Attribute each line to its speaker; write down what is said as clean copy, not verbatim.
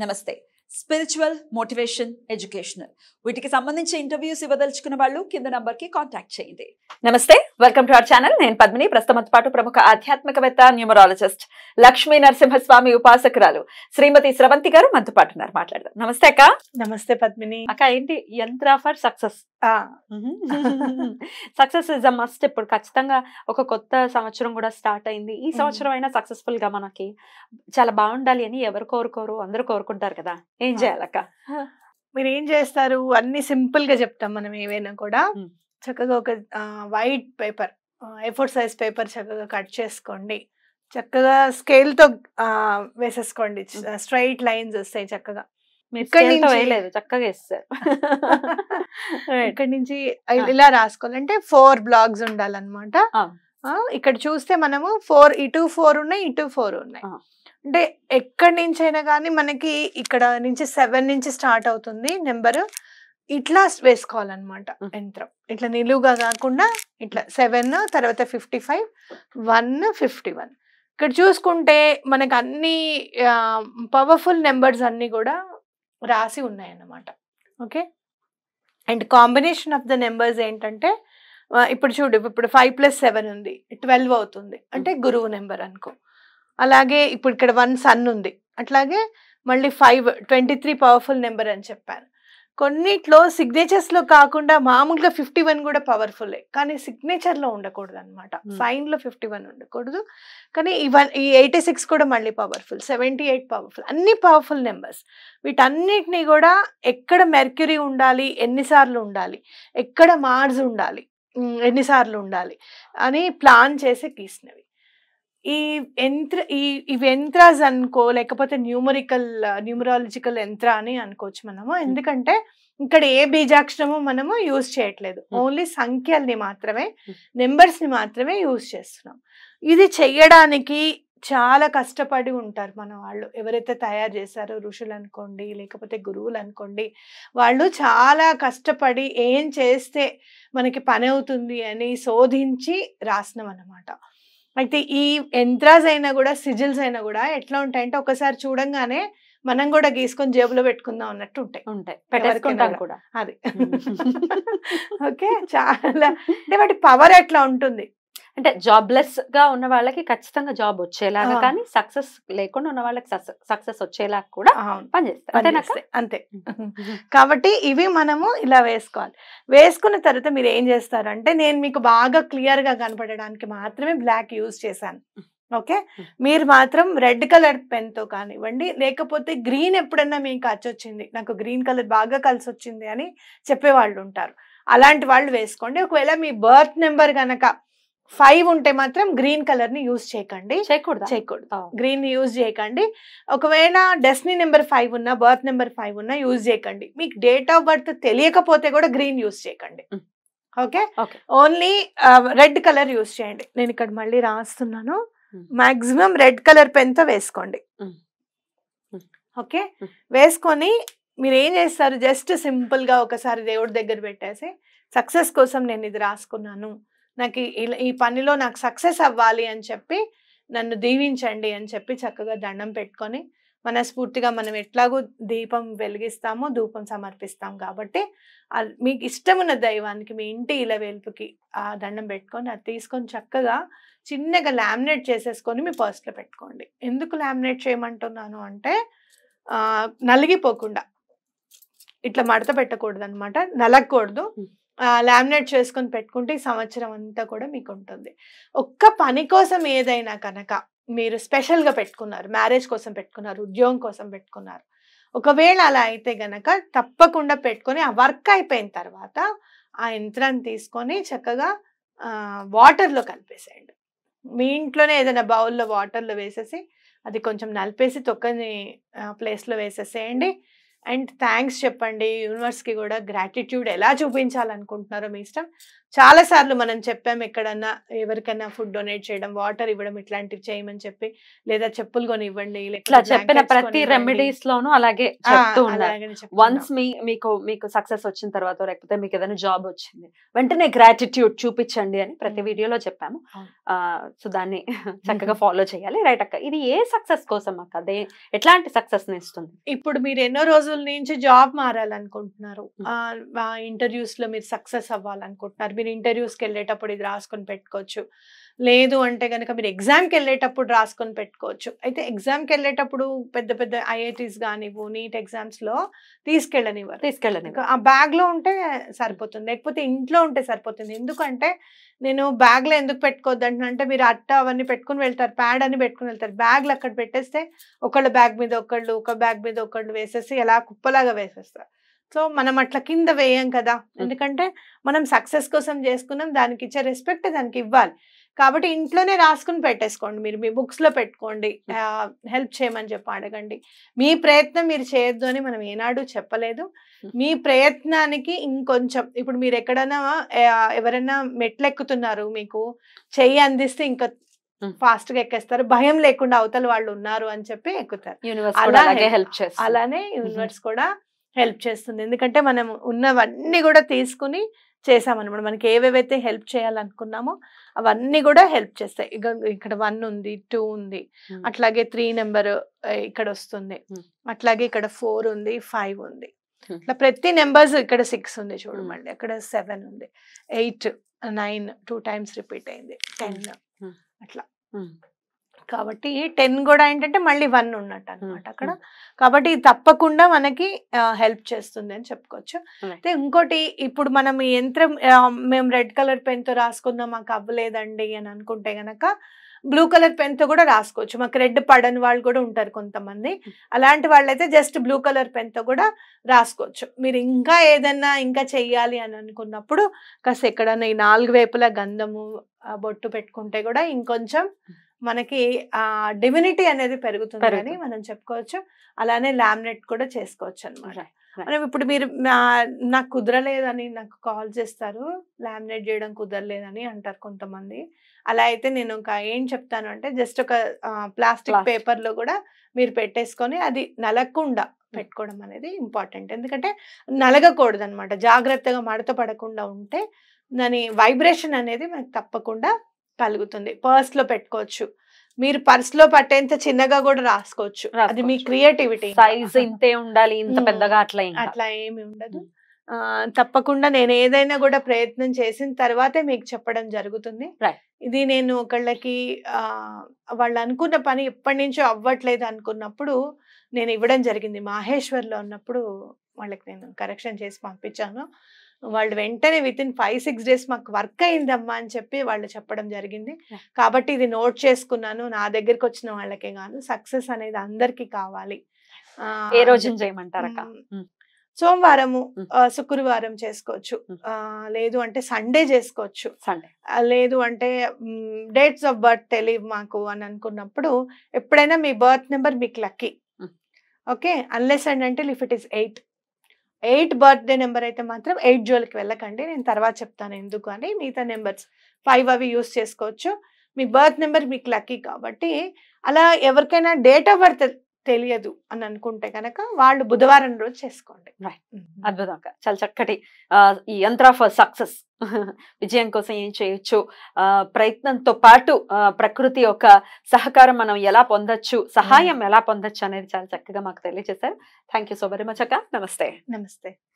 Speaker 1: నమస్తే. Spiritual, motivation, educational వీటికి సంబంధించి ఇంటర్వ్యూస్ ఇవ్వదలుచుకున్న వాళ్ళు కింద నంబర్ కి కాంటాక్ట్ చేయండి. నమస్తే, వెల్కమ్ టు అవర్ ఛానల్. నేను పద్మిని. ప్రస్తుతంతో పాటు ప్రముఖ ఆధ్యాత్మికవేత్త, న్యూమరాలజిస్ట్, లక్ష్మీ నరసింహస్వామి ఉపాసకురాలు శ్రీమతి స్రవంతి గారు మనతో పాటు ఉన్నారు. మాట్లాడదాం. నమస్తే అక్క.
Speaker 2: నమస్తే పద్మిని.
Speaker 3: అక్క, ఏంటి యంత్ర for success? Success is a must. ఇప్పుడు ఖచ్చితంగా ఒక కొత్త సంవత్సరం కూడా స్టార్ట్ అయింది. ఈ సంవత్సరం అయినా సక్సెస్ఫుల్ గా మనకి చాలా బాగుండాలి అని ఎవరు కోరుకోరు, అందరూ కోరుకుంటారు కదా. ఏం చేయాలక్క?
Speaker 2: మీరు ఏం చేస్తారు? అన్ని సింపుల్ గా చెప్తాం. మనం ఏవైనా కూడా చక్కగా ఒక white paper, A4 size paper చక్కగా కట్ చేసుకోండి. చక్కగా స్కేల్ తో వేసేసుకోండి. స్ట్రైట్ లైన్స్ వస్తాయి చక్కగా.
Speaker 3: చక్కగా వేస్తారు.
Speaker 2: ఇక్కడ నుంచి ఇలా రాసుకోవాలంటే 4 బ్లాక్స్ ఉండాలన్నమాట. ఇక్కడ చూస్తే మనము 4 ఇటు 4 ఉన్నాయి, ఇటు 4 ఉన్నాయి. అంటే ఎక్కడి నుంచి అయినా కానీ మనకి ఇక్కడ నుంచి 7 నుంచి స్టార్ట్ అవుతుంది నెంబర్. ఇట్లా వేసుకోవాలన్నమాట యంత్రం. ఇట్లా నిలువుగా కాకుండా ఇట్లా 7, తర్వాత 55, 1, 51. ఇక్కడ చూసుకుంటే మనకు అన్ని పవర్ఫుల్ నెంబర్స్ అన్ని కూడా రాసి ఉన్నాయన్నమాట. Okay. And combination of the numbers ఏంటంటే, ఇప్పుడు చూడు, ఇప్పుడు 5 + 7 ఉంది, 12 అవుతుంది. అంటే గురువు నెంబర్ అనుకో. అలాగే ఇప్పుడు ఇక్కడ 1 సన్ ఉంది. అట్లాగే మళ్ళీ 5, 23 పవర్ఫుల్ నెంబర్ అని చెప్పాను. కొన్నిట్లో సిగ్నేచర్స్ లో కాకుండా మామూలుగా 51 కూడా పవర్ఫుల్లే, కానీ సిగ్నేచర్ లో ఉండకూడదు అనమాట. సైన్ లో 51 ఉండకూడదు. కానీ ఈ 86 కూడా మళ్ళీ పవర్ఫుల్, 78 పవర్ఫుల్. అన్ని పవర్ఫుల్ నెంబర్స్. వీటన్నిటినీ కూడా ఎక్కడ మెర్క్యూరీ ఉండాలి, ఎన్నిసార్లు ఉండాలి, ఎక్కడ మార్స్ ఉండాలి, ఎన్నిసార్లు ఉండాలి అని ప్లాన్ చేసి గీసినవి. ఈ యంత్రాస్ అనుకో, లేకపోతే న్యూమరాలజికల్ యంత్ర అని అనుకోవచ్చు మనము. ఎందుకంటే ఇక్కడ ఏ బీజాక్షరము మనము యూజ్ చేయట్లేదు, ఓన్లీ సంఖ్యల్ని మాత్రమే, నెంబర్స్ ని మాత్రమే యూజ్ చేస్తున్నాం. ఇది చెయ్యడానికి చాలా కష్టపడి ఉంటారు మన వాళ్ళు. ఎవరైతే తయారు చేశారో, ఋషులు అనుకోండి, లేకపోతే గురువులు అనుకోండి, వాళ్ళు చాలా కష్టపడి ఏం చేస్తే మనకి పని అవుతుంది అని శోధించి రాసినాం అన్నమాట. అయితే ఈ యంత్రాస్ అయినా కూడా, సిజిల్స్ అయినా కూడా ఎట్లా ఉంటాయంటే, ఒకసారి చూడంగానే మనం కూడా గీసుకొని జేబులో పెట్టుకుందాం అన్నట్టు ఉంటాయి.
Speaker 3: పెట్టేసుకుంటాం కూడా.
Speaker 2: అది ఓకే. చాలా అంటే వాటి పవర్ ఎట్లా ఉంటుంది
Speaker 3: అంటే జాబ్లెస్ గా ఉన్న వాళ్ళకి ఖచ్చితంగా జాబ్ వచ్చేలాగా, కానీ సక్సెస్ లేకుండా ఉన్న వాళ్ళకి సక్సెస్ వచ్చేలాగా కూడా పనిచేస్తాయి.
Speaker 2: అంతే. కాబట్టి ఇవి మనము ఇలా వేసుకోవాలి. వేసుకున్న తర్వాత మీరు ఏం చేస్తారంటే, నేను మీకు బాగా క్లియర్ గా కనపడడానికి మాత్రమే బ్లాక్ యూజ్ చేశాను. ఓకే. మీరు మాత్రం రెడ్ కలర్ పెన్ తో కానివ్వండి, లేకపోతే గ్రీన్, ఎప్పుడన్నా మీకు వచ్చింది, నాకు గ్రీన్ కలర్ బాగా కలిసి వచ్చింది అని చెప్పేవాళ్ళు ఉంటారు, అలాంటి వాళ్ళు వేసుకోండి. ఒకవేళ మీ బర్త్ నెంబర్ గనక 5 ఉంటే మాత్రం గ్రీన్ కలర్ ని యూజ్ చేయకూడదు. గ్రీన్ ని యూజ్ చేయకండి. ఒకవేళ డెస్టినీ నెంబర్ 5 ఉన్నా, బర్త్ నెంబర్ 5 ఉన్నా యూజ్ చేయకండి. మీకు డేట్ ఆఫ్ బర్త్ తెలియకపోతే కూడా గ్రీన్ యూజ్ చేయకండి. Okay. Only red colour use చేయండి. నేను ఇక్కడ మళ్ళీ రాస్తున్నాను. మాక్సిమం రెడ్ కలర్ పెన్ తో వేసుకోండి. ఓకే. వేసుకొని మీరు ఏం చేస్తారు, జస్ట్ సింపుల్ గా ఒకసారి దేవుడి దగ్గర పెట్టేసి, సక్సెస్ కోసం నేను ఇది రాసుకున్నాను, నాకు ఈ పనిలో నాకు సక్సెస్ అవ్వాలి అని చెప్పి నన్ను దీవించండి అని చెప్పి చక్కగా దండం పెట్టుకొని, మనస్ఫూర్తిగా మనం ఎట్లాగూ దీపం వెలిగిస్తాము, ధూపం సమర్పిస్తాం కాబట్టి మీకు ఇష్టమున్న దైవానికి, మీ ఇంటి ఇలవేల్పుకి ఆ దండం పెట్టుకొని, అది తీసుకొని చక్కగా చిన్నగా లామినేట్ చేసేసుకొని మీ పర్స్లో పెట్టుకోండి. ఎందుకు లామినేట్ చేయమంటున్నాను అంటే, నలిగిపోకుండా ఇట్లా మడత పెట్టకూడదు అనమాట, నలగకూడదు. లామినేట్ చేసుకొని పెట్టుకుంటే ఈ సంవత్సరం అంతా కూడా మీకు ఉంటుంది. ఒక్క పని కోసం ఏదైనా కనుక మీరు స్పెషల్గా పెట్టుకున్నారు, మ్యారేజ్ కోసం పెట్టుకున్నారు, ఉద్యోగం కోసం పెట్టుకున్నారు, ఒకవేళ అలా అయితే గనక తప్పకుండా పెట్టుకొని, ఆ వర్క్ అయిపోయిన తర్వాత ఆ యంత్రాన్ని తీసుకొని చక్కగా వాటర్లో కలిపేసేయండి. మీ ఇంట్లోనే ఏదైనా బౌల్లో వాటర్లో వేసేసి, అది కొంచెం నలిపేసి తొక్కని ప్లేస్లో వేసేసేయండి. అండ్ థ్యాంక్స్ చెప్పండి యూనివర్స్కి కూడా. గ్రాటిట్యూడ్ ఎలా చూపించాలనుకుంటున్నారో మీ ఇష్టం. చాలా సార్లు మనం చెప్పాము ఎక్కడన్నా ఎవరికైనా ఫుడ్ డొనేట్ చేయడం, వాటర్ ఇవ్వడం, ఇట్లాంటివి చేయమని చెప్పి, లేదా చెప్పులు కొని ఇవ్వండి,
Speaker 3: ఇట్లా చెప్పిన ప్రతి రెమెడీస్ లోను అలాగే చెప్తూ ఉండాలి. వన్స్ మీకు సక్సెస్ వచ్చిన తర్వాత లేకపోతే మీకు ఏదైనా జాబ్ వచ్చింది వెంటనే గ్రాటిట్యూడ్ చూపించండి అని ప్రతి వీడియోలో చెప్పాము. సో దాన్ని చక్కగా ఫాలో చేయాలి. రైట్ అక్క, ఇది ఏ సక్సెస్ కోసం అక్క, అదే ఎట్లాంటి సక్సెస్ ని ఇస్తుంది?
Speaker 2: ఇప్పుడు మీరు ఎన్నో రోజుల నుంచి జాబ్ మారాలనుకుంటున్నారు, ఇంటర్వ్యూస్ లో మీరు సక్సెస్ అవ్వాలనుకుంటున్నారు, మీరు ఇంటర్వ్యూస్కి వెళ్ళేటప్పుడు ఇది రాసుకొని పెట్టుకోవచ్చు. లేదు అంటే కనుక మీరు ఎగ్జామ్కి వెళ్ళేటప్పుడు రాసుకొని పెట్టుకోవచ్చు. అయితే ఎగ్జామ్కి వెళ్ళేటప్పుడు పెద్ద పెద్ద ఐఐటీస్ కానివ్వు, నీట్ ఎగ్జామ్స్లో తీసుకెళ్ళనివ్వరు. ఆ బ్యాగ్లో ఉంటే సరిపోతుంది, లేకపోతే ఇంట్లో ఉంటే సరిపోతుంది. ఎందుకంటే నేను బ్యాగ్లో ఎందుకు పెట్టుకోవద్దు అంటే, మీరు అట్ట అవన్నీ పెట్టుకుని వెళ్తారు, ప్యాడ్ అని పెట్టుకుని వెళ్తారు, బ్యాగ్లు అక్కడ పెట్టేస్తే ఒకళ్ళ బ్యాగ్ మీద ఒకళ్ళు, ఒక బ్యాగ్ మీద ఒకళ్ళు వేసేసి ఎలా కుప్పలాగా వేసేస్తారు. సో మనం అట్లా కింద వేయం కదా, ఎందుకంటే మనం సక్సెస్ కోసం చేసుకున్నాం, దానికి ఇచ్చే రెస్పెక్ట్ దానికి ఇవ్వాలి. కాబట్టి ఇంట్లోనే రాసుకుని పెట్టేసుకోండి, మీరు మీ బుక్స్లో పెట్టుకోండి, హెల్ప్ చేయమని చెప్పి అడగండి. మీ ప్రయత్నం మీరు చేయొద్దు అని మనం ఏనాడు చెప్పలేదు. మీ ప్రయత్నానికి ఇంకొంచెం, ఇప్పుడు మీరు ఎక్కడైనా ఎవరైనా మెట్లు ఎక్కుతున్నారు, మీకు చెయ్యి అందిస్తే ఇంకా ఫాస్ట్ గా ఎక్కేస్తారు, భయం లేకుండా అవతల వాళ్ళు ఉన్నారు అని చెప్పి ఎక్కుతారు. అలానే యూనివర్స్ కూడా హెల్ప్ చేస్తుంది, ఎందుకంటే మనం ఉన్నవన్నీ కూడా తీసుకుని చేసామన్నమాట. మనకి ఏవేవైతే హెల్ప్ చేయాలనుకున్నామో అవన్నీ కూడా హెల్ప్ చేస్తాయి. ఇక్కడ 1 ఉంది, 2 ఉంది, అట్లాగే 3 నెంబర్ ఇక్కడ వస్తుంది, అట్లాగే ఇక్కడ 4 ఉంది, 5 ఉంది, ఇట్లా ప్రతి నెంబర్స్, ఇక్కడ 6 ఉంది చూడమండి, అక్కడ 7 ఉంది, 8, 9 2 టైమ్స్ రిపీట్ అయింది, 10 అట్లా. కాబట్టి 10 కూడా ఏంటంటే మళ్ళీ 1 ఉన్నట్టు అనమాట అక్కడ. కాబట్టి తప్పకుండా మనకి హెల్ప్ చేస్తుంది అని చెప్పుకోవచ్చు. అయితే ఇంకోటి, ఇప్పుడు మనం ఈ యంత్రం మేము రెడ్ కలర్ పెన్ తో రాసుకుందాం, మాకు అవ్వలేదండి అని అనుకుంటే గనక బ్లూ కలర్ పెన్ తో కూడా రాసుకోవచ్చు. మాకు రెడ్ పడని వాళ్ళు కూడా ఉంటారు కొంతమంది, అలాంటి వాళ్ళైతే జస్ట్ బ్లూ కలర్ పెన్ తో కూడా రాసుకోవచ్చు. మీరు ఇంకా ఏదన్నా ఇంకా చెయ్యాలి అని అనుకున్నప్పుడు కాస్త ఎక్కడన్నా ఈ 4 వైపులా గంధము బొట్టు పెట్టుకుంటే కూడా ఇంకొంచెం మనకి డివినిటీ అనేది పెరుగుతుంది అని మనం చెప్పుకోవచ్చు. అలానే లామినేట్ కూడా చేసుకోవచ్చు అనమాట. మనం ఇప్పుడు మీరు నాకు కుదరలేదని నాకు కాల్ చేస్తారు, లామినేట్ చేయడం కుదరలేదని అంటారు కొంతమంది. అలా అయితే నేను ఇంకా ఏం చెప్తాను అంటే, జస్ట్ ఒక ప్లాస్టిక్ పేపర్ లో కూడా మీరు పెట్టేసుకొని అది నలగకుండా పెట్టుకోవడం అనేది ఇంపార్టెంట్. ఎందుకంటే నలగకూడదు అనమాట, జాగ్రత్తగా మడత పడకుండా ఉంటే దాని వైబ్రేషన్ అనేది మనకు తప్పకుండా కలుగుతుంది. పర్స్ లో పెట్టుకోవచ్చు, మీరు పర్స్ లో పట్టేంత చిన్నగా కూడా రాసుకోవచ్చు, అది మీ క్రియేటివిటీ.
Speaker 3: సైజ్ ఇంతే ఉండాలి, ఇంత పెద్దగా అట్లా
Speaker 2: ఏమి ఉండదు. తప్పకుండా నేను ఏదైనా కూడా ప్రయత్నం చేసిన తర్వాతే మీకు చెప్పడం జరుగుతుంది. ఇది నేను ఒకళ్ళకి వాళ్ళు అనుకున్న పని ఎప్పటి నుంచో అవ్వట్లేదు అనుకున్నప్పుడు నేను ఇవ్వడం జరిగింది. మాహేశ్వర్లో ఉన్నప్పుడు వాళ్ళకి నేను కరెక్షన్ చేసి పంపించాను. వాళ్ళు వెంటనే వితిన్ 5-6 డేస్ మాకు వర్క్ అయిందమ్మా అని చెప్పి వాళ్ళు చెప్పడం జరిగింది. కాబట్టి ఇది నోట్ చేసుకున్నాను. నా దగ్గరికి వచ్చిన వాళ్ళకే కాదు, సక్సెస్ అనేది అందరికీ కావాలి.
Speaker 3: ఏ రోజు చేయమంటారక్క?
Speaker 2: సోమవారము, శుక్రవారం చేసుకోవచ్చు, లేదు అంటే సండే చేసుకోవచ్చు, లేదు అంటే డేట్స్ ఆఫ్ బర్త్ తెలియదు మాకు అని అనుకున్నప్పుడు ఎప్పుడైనా మీ బర్త్ నెంబర్ మీకు లక్కీ, ఓకే, అన్లెస్ అండ్ అంటే if it is 8 birthday number అయితే మాత్రం 8 జోలికి వెళ్ళకండి, నేను తర్వాత చెప్తాను ఎందుకు అని. మిగతా నెంబర్స్ 5 అవి యూస్ చేసుకోవచ్చు. మీ బర్త్ నెంబర్ మీకు లక్కీ కాబట్టి, అలా ఎవరికైనా డేట్ ఆఫ్ బర్త్ తెలియదు అని అనుకుంటే కనుక వాళ్ళు బుధవారం రోజు చేసుకోండి.
Speaker 3: అద్భుతం, చాలా చక్కటి ఈ యంత్ర ఆఫ్ సక్సెస్, విజయం కోసం ఏం చేయొచ్చు, ప్రయత్నంతో పాటు ప్రకృతి యొక్క సహకారం మనం ఎలా పొందొచ్చు, సహాయం ఎలా పొందొచ్చు అనేది చాలా చక్కగా మాకు తెలియజేశారు. Thank you so very much అక్క. నమస్తే.
Speaker 2: నమస్తే.